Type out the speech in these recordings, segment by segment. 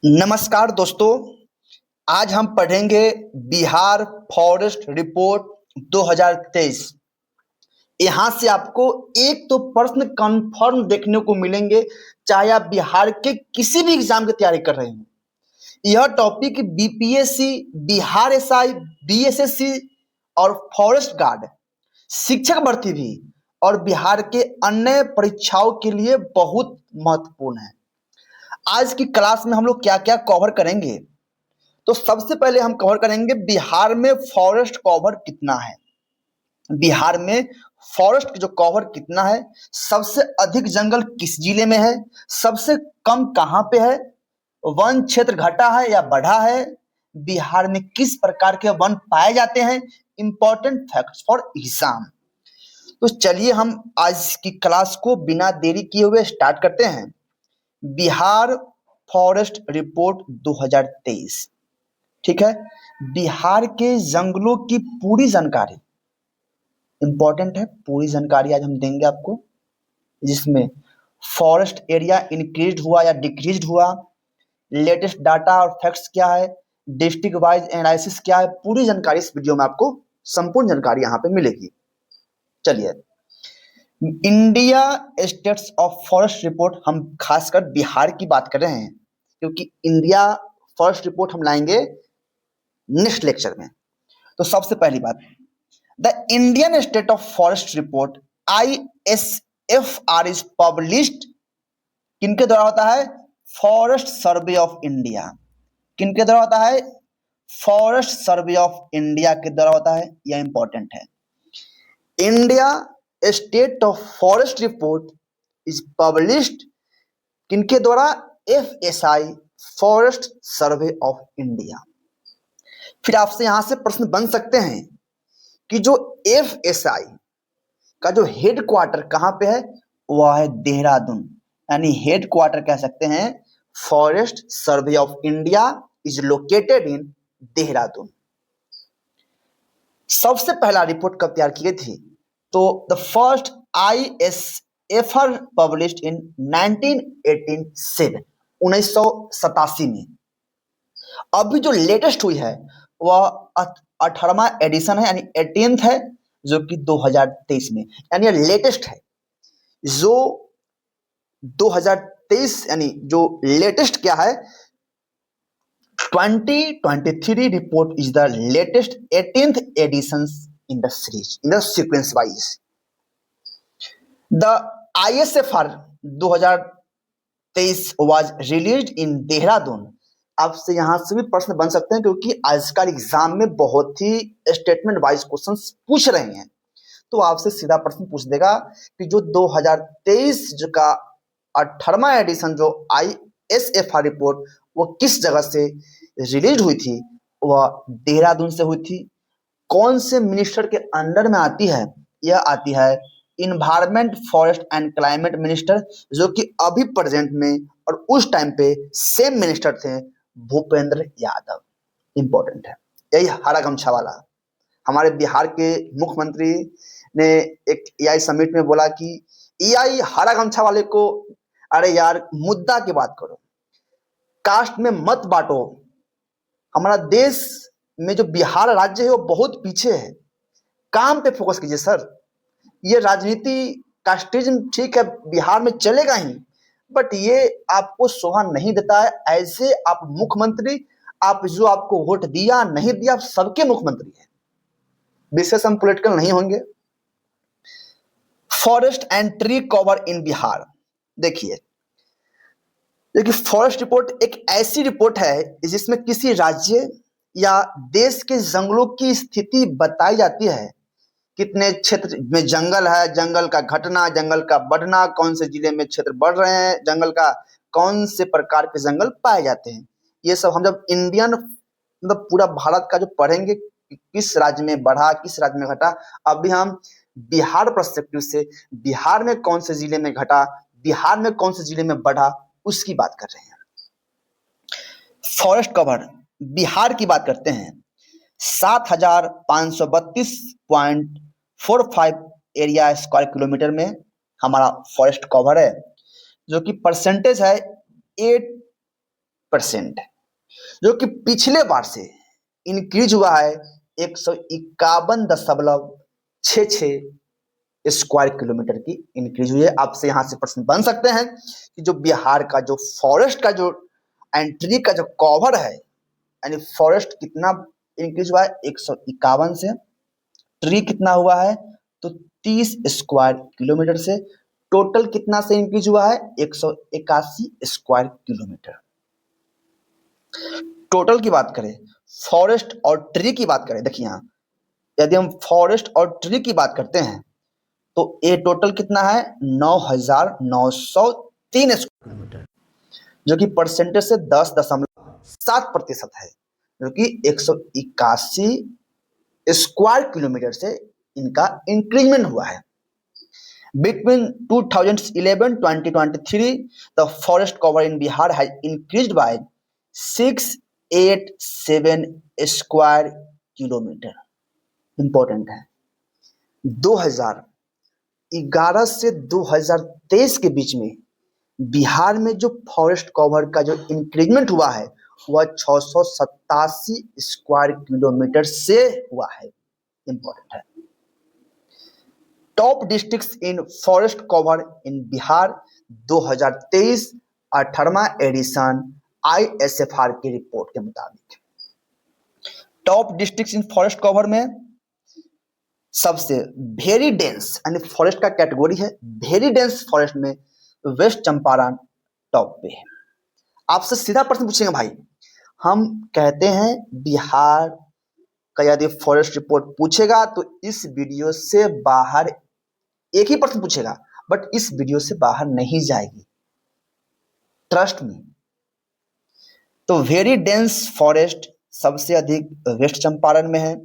नमस्कार दोस्तों। आज हम पढ़ेंगे बिहार फॉरेस्ट रिपोर्ट 2023। यहाँ से आपको एक तो प्रश्न कंफर्म देखने को मिलेंगे, चाहे आप बिहार के किसी भी एग्जाम की तैयारी कर रहे हो। यह topic BPSC, Bihar SI, BSSC और फॉरेस्ट गार्ड, शिक्षक भर्ती भी और बिहार के अन्य परीक्षाओं के लिए बहुत महत्वपूर्ण है। आज की क्लास में हम लोग क्या क्या कवर करेंगे, तो सबसे पहले हम कवर करेंगे बिहार में फॉरेस्ट कवर कितना है। बिहार में फॉरेस्ट जो कवर कितना है, सबसे अधिक जंगल किस जिले में है, सबसे कम कहां पे है, वन क्षेत्र घटा है या बढ़ा है, बिहार में किस प्रकार के वन पाए जाते हैं। Important facts for exam. तो चलिए हम आज की क्लास को बिना देरी किए हुए स्टार्ट करते हैं। Bihar forest report 2023। ठीक है, बिहार के जंगलों की पूरी जानकारी इंपॉर्टेंट है। पूरी जानकारी आज हम देंगे आपको, जिसमें फॉरेस्ट एरिया इंक्रीज हुआ या डिक्रीज हुआ, लेटेस्ट डाटा और फैक्ट्स क्या है, डिस्ट्रिक्ट वाइज एनालिसिस क्या है, पूरी जानकारी इस वीडियो में आपको संपूर्ण जानकारी यहाँ पे मिलेगी। चलिए, India states of forest report, हम खासकर बिहार की बात कर रहे हैं क्योंकि इंडिया फॉरेस्ट रिपोर्ट हम लाएंगे नेक्स्ट लेक्चर में। तो सबसे पहली बात, the Indian state of forest report ISFR is published किनके द्वारा होता है? Forest survey of India. किनके द्वारा होता है? फॉरेस्ट सर्वे ऑफ इंडिया के द्वारा होता है। यह इंपॉर्टेंट है। India state of forest report is published किनके द्वारा? FSI, forest survey of India. फिर आपसे यहां से प्रश्न बन सकते हैं कि जो FSI का जो हेड क्वार्टर कहां पे है, वह है देहरादून। यानी हेड क्वार्टर कह सकते हैं, forest survey of India is located in Dehradun. सबसे पहला रिपोर्ट कब तैयार की गई थी? तो the first ISFR published in 1987, 1987 में। अभी जो लेटेस्ट हुई है वह 18वां एडिशन है, यानी 18th है, जो कि 2023 में, यानी लेटेस्ट है। जो 2023 यानी जो लेटेस्ट क्या है, 2023 report is the latest 18th edition in the series, in the sequence wise. The ISFR 2023 was released in Dehradun. आपसे यहां से भी प्रश्न बन सकते हैं क्योंकि आजकल एग्जाम में बहुत ही स्टेटमेंट वाइज क्वेश्चंस पूछ रहे हैं। तो आपसे सीधा प्रश्न पूछ देगा कि जो 2023 का 18वां एडिशन जो ISFR रिपोर्ट, वो किस जगह से रिलीज हुई थी? वह देहरादून से हुई थी। कौन से मिनिस्टर के अंडर में आती है? यह आती है environment, forest and climate minister, जो कि अभी प्रेजेंट में और उस टाइम पे सेम मिनिस्टर थे, भूपेंद्र यादव। इंपॉर्टेंट है। यही हरा गमछा वाला। हमारे बिहार के मुख्यमंत्री ने एक EI समिट में बोला कि EI हरा गमछा वाले को, अरे यार मुद्दा की बात करो, कास्ट में मत बांटो। हमारा देश में जो बिहार राज्य है वो बहुत पीछे है, काम पे फोकस कीजिए सर। ये राजनीति कास्टिज्म ठीक है बिहार में चलेगा ही, बट ये आपको शोभा नहीं देता है। ऐसे आप मुख्यमंत्री, आप जो आपको वोट दिया नहीं दिया, आप सबके मुख्यमंत्री हैं, विशेष हम पॉलिटिकल नहीं होंगे। Forest and tree cover in Bihar, देखिए फॉरेस्ट रिपोर्ट एक ऐसी रिपोर्ट है जिसमें किसी राज्य या देश के जंगलों की स्थिति बताई जाती है। कितने क्षेत्र में जंगल है, जंगल का घटना, जंगल का बढ़ना, कौन से जिले में क्षेत्र बढ़ रहे हैं जंगल का, कौन से प्रकार के जंगल पाए जाते हैं। ये सब हम जब इंडियन मतलब पूरा भारत का जो पढ़ेंगे, किस राज्य में बढ़ा, किस राज्य में घटा। अभी हम बिहार पर्सपेक्टिव से, बिहार में कौन से जिले में घटा, बिहार में कौन से जिले में बढ़ा, उसकी बात कर रहे हैं। फॉरेस्ट कवर बिहार की बात करते हैं, 7532.45 एरिया स्क्वायर किलोमीटर में हमारा फॉरेस्ट कवर है, जो कि परसेंटेज है परसेंट, जो कि पिछले बार से इंक्रीज हुआ है 151.66 स्क्वायर किलोमीटर की इंक्रीज हुई है। आपसे यहां से प्रश्न बन सकते हैं कि जो बिहार का जो फॉरेस्ट का जो एंट्री का जो कवर है, यानी फॉरेस्ट कितना इंक्रीज हुआ है 151 से, ट्री कितना हुआ है तो 30 स्क्वायर किलोमीटर से, टोटल कितना से इंक्रीज हुआ है 181 स्क्वायर किलोमीटर। टोटल की बात करें, फॉरेस्ट और ट्री की बात करें, देखिए यहां यदि हम फॉरेस्ट और ट्री की बात करते हैं तो ये टोटल कितना है 9,903 स्क्वायर किलोमीटर, जो कि परसेंटेज से 10.7% है, जो कि 181 स्क्वायर किलोमीटर से इनका इंक्रीजमेंट हुआ है। Between 2011-2023, the forest cover in Bihar has increased by 687 square kilometre. Important है, 2011 से 2023 के बीच में बिहार में जो फॉरेस्ट कवर का जो इंक्रीजमेंट हुआ है वह 687 स्क्वायर किलोमीटर से हुआ है। इंपॉर्टेंट है। Top districts in forest cover in Bihar 2023 18वां एडिशन ISFR की रिपोर्ट के मुताबिक top districts in forest cover में सबसे वेरी डेंस, यानी फॉरेस्ट का कैटेगरी है वेरी डेंस फॉरेस्ट में वेस्ट चंपारण टॉप पे है। आपसे सीधा प्रश्न पूछेंगे भाई, हम कहते हैं बिहार का यदि फॉरेस्ट रिपोर्ट पूछेगा तो इस वीडियो से बाहर एक ही प्रश्न पूछेगा, बट इस वीडियो से बाहर नहीं जाएगी, ट्रस्ट मी। तो वेरी डेंस फॉरेस्ट सबसे अधिक वेस्ट चंपारण में है,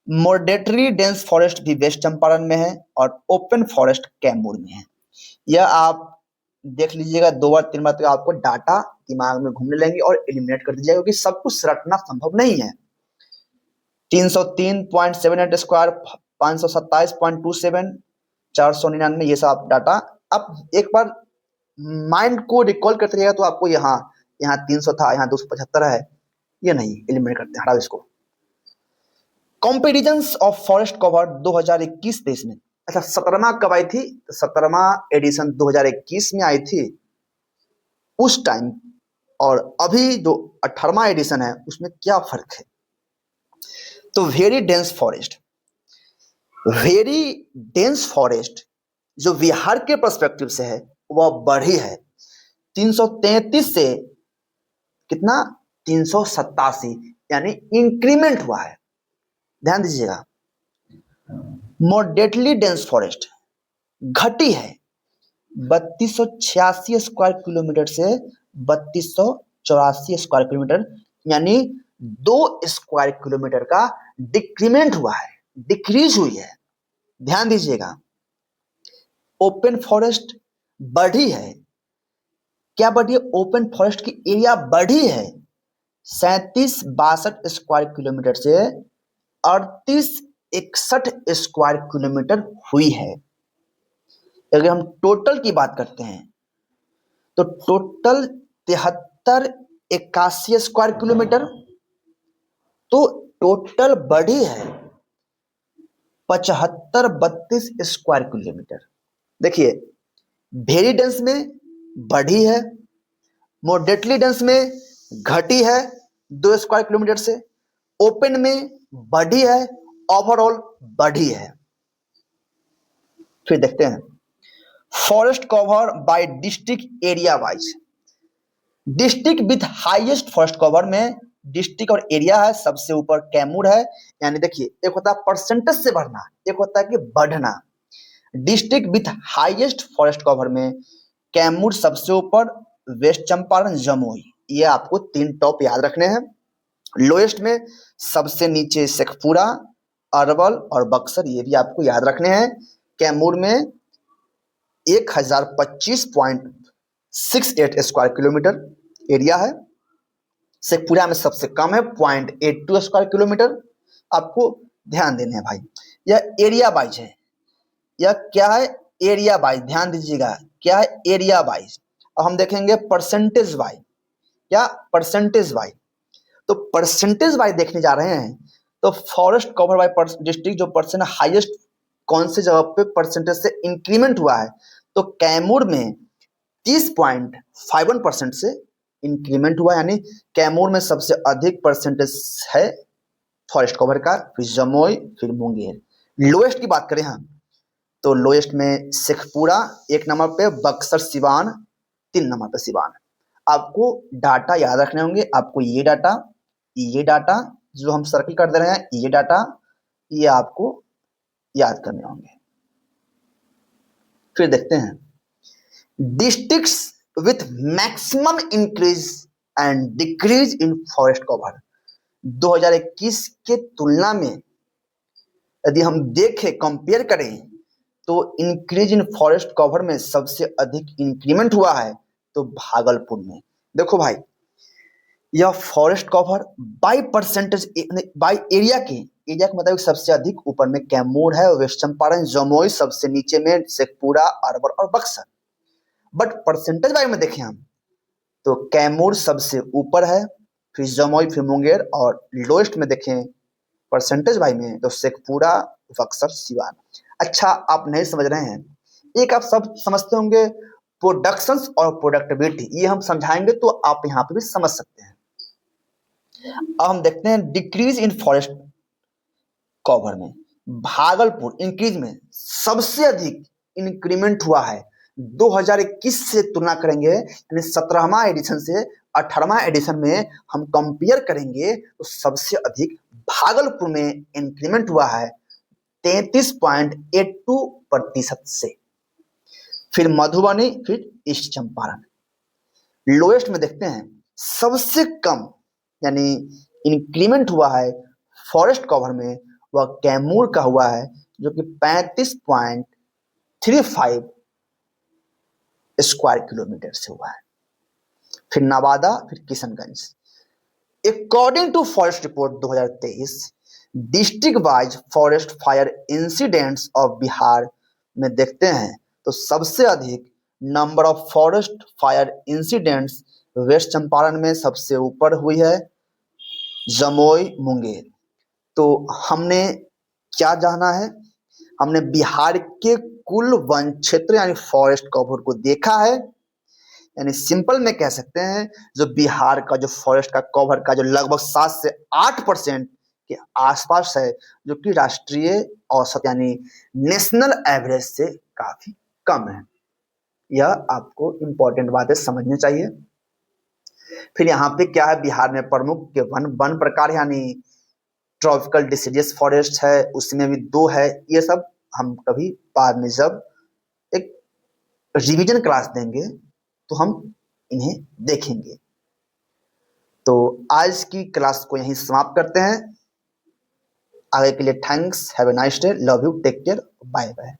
मॉडरेटली डेंस फॉरेस्ट भी वेस्ट चंपारण में है, और ओपन फॉरेस्ट कैमूर में है। यह आप देख लीजिएगा, 2 बार 3 बार तो आपको डाटा दिमाग में घूमने लगेंगे और एलिमिनेट कर दीजिएगा, क्योंकि सब कुछ रटना संभव नहीं है। 303.78 स्क्वायर, 527.27, 499, ये सब डाटा आप एक बार माइंड को रिकॉल करते रहिएगा तो आपको यहाँ 300 था, यहाँ 275 है, ये नहीं एलिमिनेट करते, हटाओ इसको। कंपैरिजंस ऑफ फॉरेस्ट कवर 2021-23 में, अच्छा 17वां कब आई थी? 17वां एडिशन 2021 में आई थी उस टाइम, और अभी जो 18वां एडिशन है उसमें क्या फर्क है? तो वेरी डेंस फॉरेस्ट जो बिहार के पर्सपेक्टिव से है वह बढ़ी है, 333 से कितना 387, यानी इंक्रीमेंट हुआ है। ध्यान दीजिएगा। मॉडरेटली डेंस फॉरेस्ट घटी है 3286 स्क्वायर किलोमीटर से 3284 स्क्वायर किलोमीटर, यानी 2 स्क्वायर किलोमीटर का डिक्रीमेंट हुआ है, डिक्रीज हुई है। ध्यान दीजिएगा। ओपन फॉरेस्ट बढ़ी है, क्या बढ़ी है? ओपन फॉरेस्ट की एरिया बढ़ी है 3762 स्क्वायर किलोमीटर से 3861 स्क्वायर किलोमीटर हुई है। अगर हम टोटल की बात करते हैं तो टोटल 7381 स्क्वायर किलोमीटर, तो टोटल बढ़ी है 7532 स्क्वायर किलोमीटर। देखिए, वेरी डेंस में बढ़ी है, मॉडरेटली डेंस में घटी है 2 स्क्वायर किलोमीटर से, ओपन में बढ़ी है, ओवरऑल बढ़ी है। फिर देखते हैं forest cover by district area wise. District with highest forest cover में डिस्ट्रिक्ट और एरिया है, सबसे ऊपर कैमूर है। यानी देखिए, एक होता है परसेंटेज से बढ़ना, एक होता है कि बढ़ना। District with highest forest cover में कैमूर सबसे ऊपर, वेस्ट चंपारण, जमुई, ये आपको 3 टॉप याद रखने हैं। लोएस्ट में सबसे नीचे शेखपुरा, अरवल और बक्सर, ये भी आपको याद रखने हैं। कैमूर में 1025.68 स्क्वायर किलोमीटर एरिया है, शेखपुरा में सबसे कम है 0.82 स्क्वायर किलोमीटर। आपको ध्यान देने हैं भाई, यह एरिया वाइज है। यह क्या है? Area wise. ध्यान दीजिएगा, क्या है? Area wise. अब हम देखेंगे परसेंटेज वाइज। क्या परसेंटेज वाइज। तो परसेंटेज वाइज देखने जा रहे हैं तो फॉरेस्ट कवर बाय डिस्ट्रिक्ट जो परसेंट हाईएस्ट कौन से जगह पे परसेंटेज से इंक्रीमेंट हुआ है, तो कैमूर में 30.51% से इंक्रीमेंट हुआ, यानी कैमूर में सबसे अधिक परसेंटेज है फॉरेस्ट कवर का, फिर जमोई, फिर मुंगेर। लोएस्ट की बात करें हम तो लोएस्ट में शेखपुरा 1 नंबर पे, बक्सर सिवान 3 नंबर पे सिवान। आपको डाटा याद रखने होंगे, आपको ये डाटा जो हम सर्कल कर दे रहे हैं, ये डाटा ये आपको याद करने होंगे। फिर देखते हैं districts with maximum increase and decrease in forest cover. 2021 के तुलना में यदि हम देखें, कंपेयर करें, तो इंक्रीज इन फॉरेस्ट कवर में सबसे अधिक इंक्रीमेंट हुआ है तो भागलपुर में। देखो भाई, यह forest cover by percentage by area के मुताबिक सबसे अधिक ऊपर में कैमूर है, वेस्ट चंपारण, जमुई सबसे नीचे में शेखपुरा, अरवल और बक्सर। बट परसेंटेज वाइज में देखें हम तो कैमूर सबसे ऊपर है, फिर जमुई, फिर मुंगेर, और लोएस्ट में देखें परसेंटेज वाइज में तो शेखपुरा, बक्सर, सिवान। अच्छा, आप नहीं समझ रहे हैं, एक आप सब समझते होंगे प्रोडक्शंस और प्रोडक्टिविटी, ये हम समझाएंगे तो आप यहाँ पे भी समझ सकते हैं। अब हम देखते हैं डिक्रीज इन फॉरेस्ट कवर में भागलपुर इंक्रीज में सबसे अधिक इंक्रीमेंट हुआ है। 2021 से तुलना करेंगे, यानी 17वां एडिशन से 18वां एडिशन में हम कंपेयर करेंगे तो सबसे अधिक भागलपुर में इंक्रीमेंट हुआ है 33.82% से, फिर मधुबनी, फिर ईस्ट चंपारण। लोएस्ट में देखते हैं सबसे कम यानी इंक्रीमेंट हुआ है फॉरेस्ट कवर में, वह कैमूर का हुआ है जो कि 35.35 स्क्वायर किलोमीटर से हुआ है, फिर नवादा, फिर Kishanganj. According to forest report 2023 district wise forest fire incidents of Bihar में देखते हैं तो सबसे अधिक number of forest fire incidents West Champaran में सबसे ऊपर हुई है, जमुई, मुंगेर। तो हमने क्या जाना है, हमने बिहार के कुल वन क्षेत्र यानी फॉरेस्ट कवर को देखा है, यानी सिंपल में कह सकते हैं जो बिहार का जो फॉरेस्ट का कवर का जो लगभग 7 से 8% के आसपास है, जो कि राष्ट्रीय औसत यानी नेशनल एवरेज से काफी कम है। यह आपको इंपॉर्टेंट बातें समझनी चाहिए। फिर यहाँ पे क्या है, बिहार में प्रमुख के वन प्रकार यानी ट्रॉपिकल डिसीडियस फॉरेस्ट है, उसमें भी 2 है। ये सब हम कभी बाद में जब एक रिवीजन क्लास देंगे तो हम इन्हें देखेंगे। तो आज की क्लास को यहीं समाप्त करते हैं। आगे के लिए thanks, have a nice day, love you, take care, bye bye.